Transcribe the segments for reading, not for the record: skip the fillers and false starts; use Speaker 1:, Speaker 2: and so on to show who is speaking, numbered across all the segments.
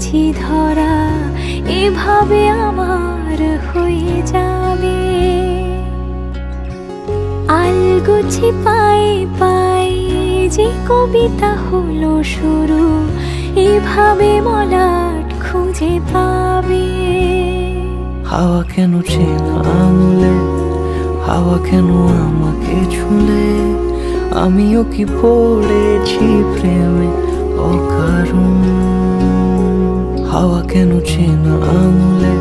Speaker 1: পড়েছি ধরা, এভাবে আমার হয়ে যাবে। আলগোছি পায়ে পায়ে যে কবিতা হলো শুরু, এভাবে মলাট খুঁজে পাবে।
Speaker 2: হাওয়া কেন চেনা আঙুলে, হাওয়া কেন আমাকে ছুলে, আমিও কি পড়েছি প্রেমে অকারণ। হাওয়া কেন চেনা আঙুলে,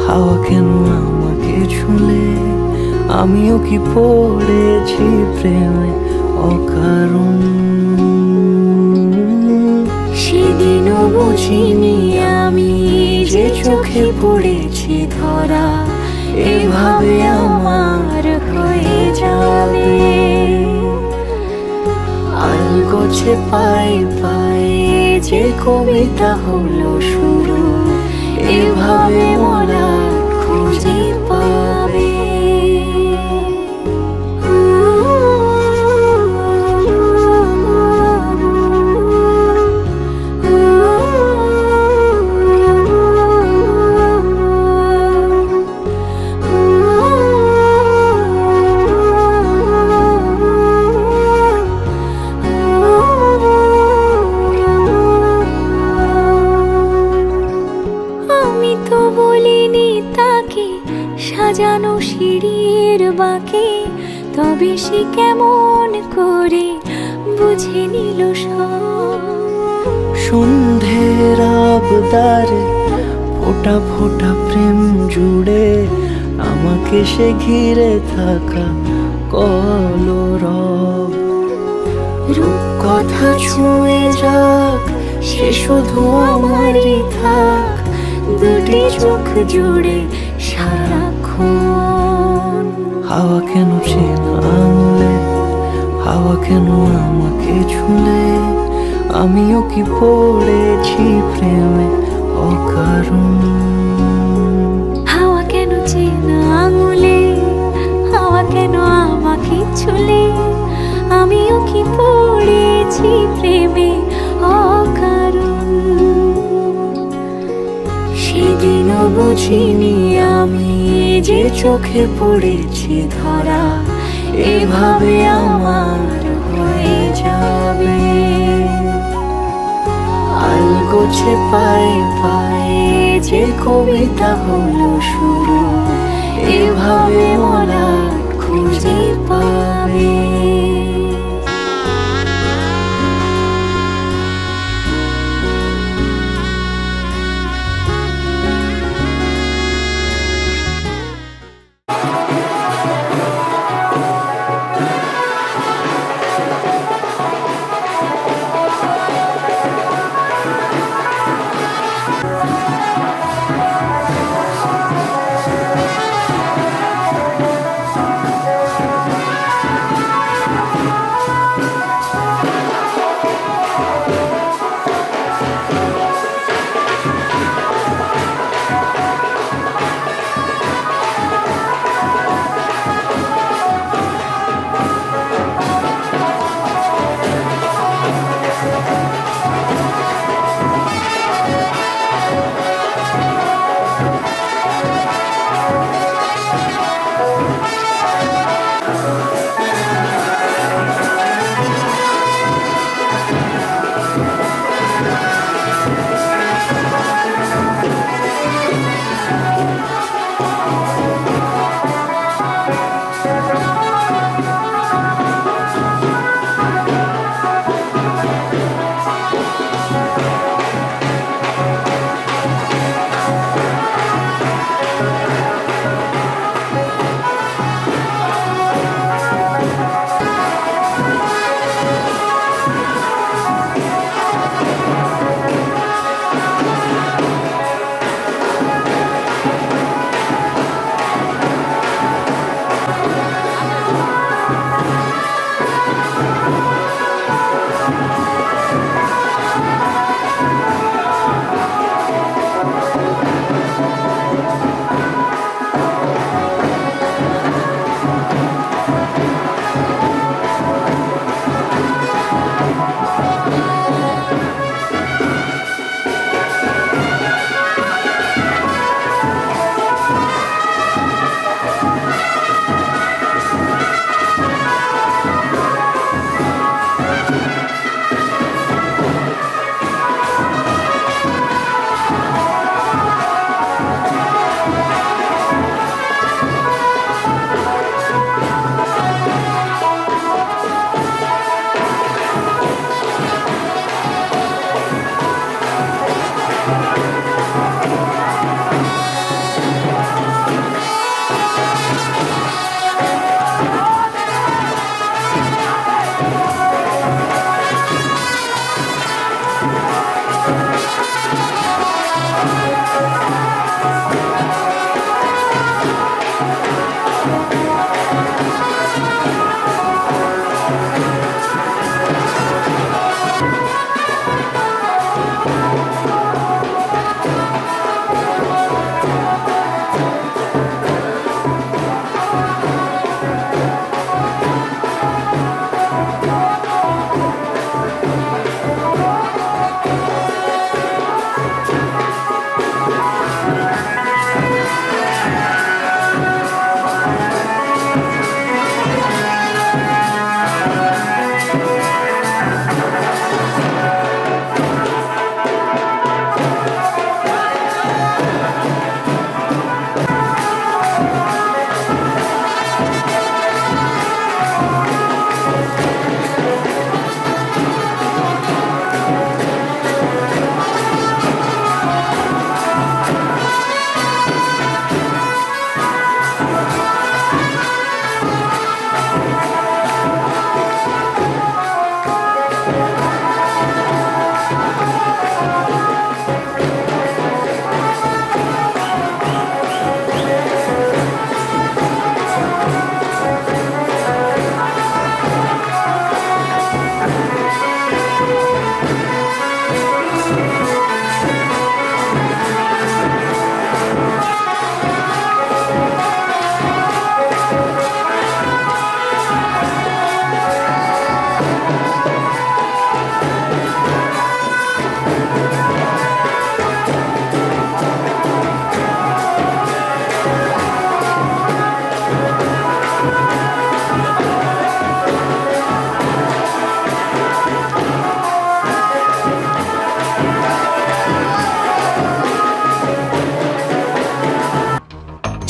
Speaker 2: হাওয়া কেন আমাকে ছুলে, আমিও কি পড়েছি প্রেমে অকারণ।
Speaker 1: সেদিনও বুঝিনি আমি যে চোখে পড়েছি ধরা, এভাবে আমার হয়ে যাবে।
Speaker 2: আলগোছে পায়ে পায়ে যে কবিতা হলো শুরু,
Speaker 1: এভাবে মলাট খুঁজে পাবে। আমি তো বলিনি তাকে সাজানো সিঁড়ির বাঁকে, তবে সে কেমন করে বুঝে নিল সব।
Speaker 2: সন্ধ্যের আবদারে ফোটা ফোটা প্রেম জুড়ে, আমাকে সে ঘিরে থাকা কলরব।
Speaker 1: রূপকথা ছুঁয়ে যাক, সে শুধু আমারই থাক, দুটি চোখ জুড়ে সারাক্ষণ।
Speaker 2: হাওয়া কেন চেনা আঙুলে, হাওয়া কেন আমাকে ছুলে, আমিও কি পড়েছি প্রেমে অকারণ।
Speaker 1: হাওয়া কেন চেনা আঙুলে, হাওয়া কেন আমাকে ছুলে, আমিও কি পড়েছি প্রেমে অকারণ। সেদিনও বুঝিনি আমি যে চোখে পড়েছি ধরা, এভাবে আমার হয়ে যাবে।
Speaker 2: আলগোছে পায়ে পায়ে যে কবিতা হলো শুরু,
Speaker 1: এভাবে মলাট খুঁজে পাবে।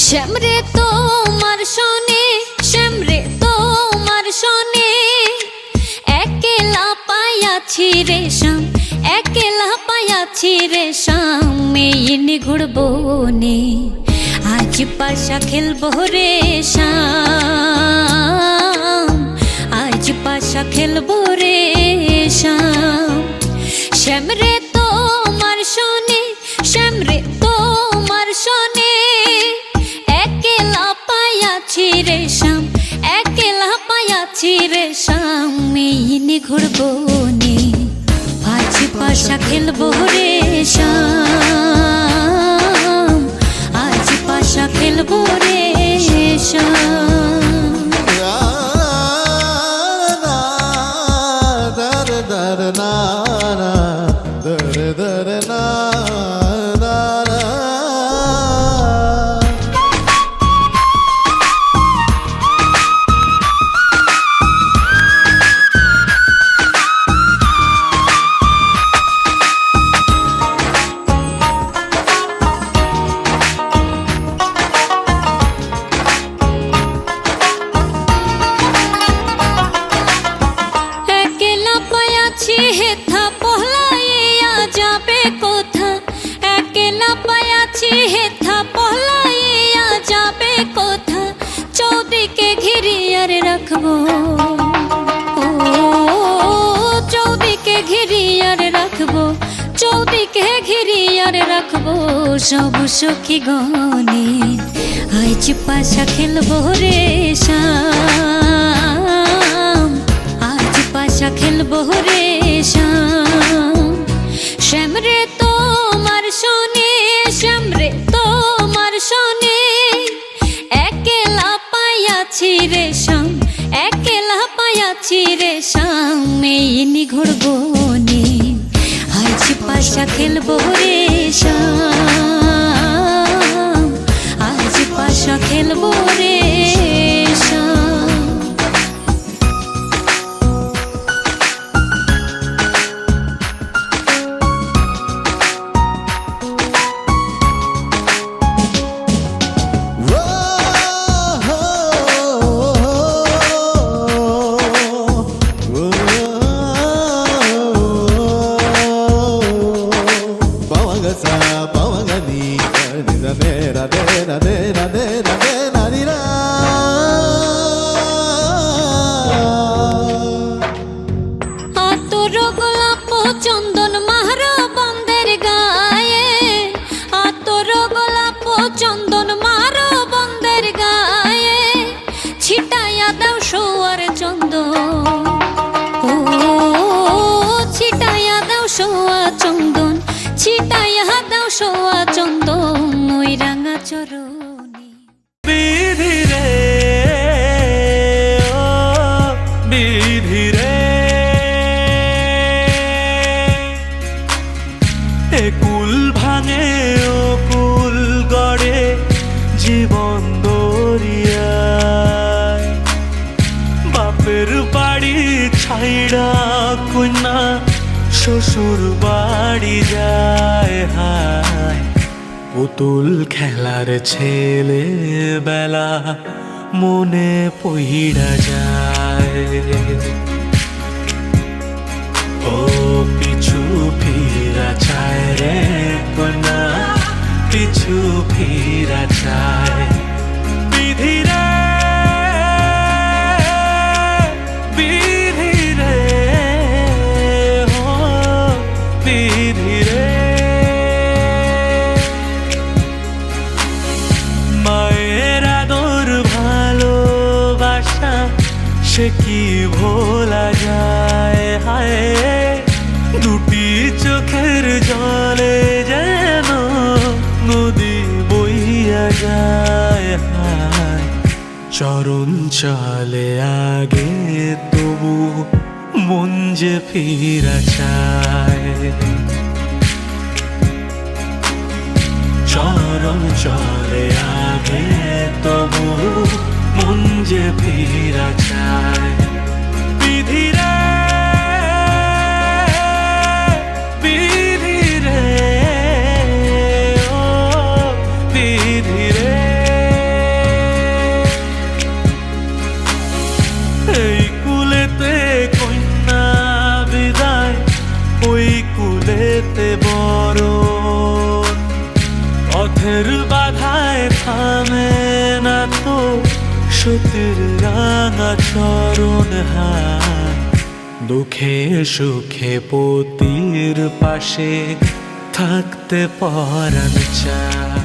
Speaker 1: শ্যামরে তোমার শোনে, শ্যামরে তোমার শোনে, একলা পাইয়াছি রে শ্যাম, একলা পাইয়াছি রে শ্যাম, মেয়ে নিগুড় বনে আজ পাশা খেলবো রে শ্যাম, আজ পাশা খেলবো রে শ্যাম। শ্যামরে তোমার শোনে, শ্যামরে তোমার শোনে, একলা পাইয়াছি রে শ্যাম, একলা পাইয়াছি রে শ্যাম, মেয়ে নিগুড় বনে আজ পাশা খেলবো রে শ্যাম, আজ পাশা খেলবো রে শ্যাম। হেথা পহলাইয়া যাবে কোথা, একলা পাইয়াছি হেথা পহলাইয়া যাবে কোথা, চৌদিকে ঘিরিয়ার রাখবো, ও চৌদিকে ঘিরিয়ার রাখবো, চৌদিকে ঘিরিয়ার রাখবো, সব সখী গনে আজ পাশা খেলবো রে শ্যাম, আজ পাশা খেলবো রে শ্যাম। শ্যামরে তোমার শোনে, শ্যামরে তোমার শোনে, একলা পাইয়াছি রে শ্যাম, একলা পাইয়াছি রে শ্যাম, মেয়ে নিগুড় বনে আজ পাশা খেলবো রে শ্যাম, আজ পাশা খেলবো রে শ্যাম। চন্দন মাহরা বন্দের গায়ে, আতর গোলাপ চরণে।
Speaker 2: বিধি রে ও বিধি রে, এ কুল ভাঙে ও কুল গড়ে জীবন দরিয়ায়। বাপের বাড়ি ছাইড়া কন্যা শ্বশুর বাড়ি যায়, হায় পুতুল খেলার ছেলে বেলা মনে পইড়া যায়। ও পিছু ফিরা চায় রে কন্যা, পিছু ফিরা চায়। বিধি রে বিধি রে ও বিধি রে, মায়ের আদর ভালোবাসা সে কি ভোলা যায়, হায় দুটি চোখের জলে যেন নদী বইয়া যায়, হায় চরণ চলে আগে তবু মন যে ফিরা চায়। চরণ চলে আগে তবু মন যে ফিরা চায়। বিধি রে বিধি রে ও বিধি রে, এই কুলেতে কন্যা বিদায়, ওই কুলেতে বড় পথের বাধায় থামে না তো সতীর রাঙা চরণ, হায় দুঃখে সুখে পতির পাশে থাকতে পরাণ চায়।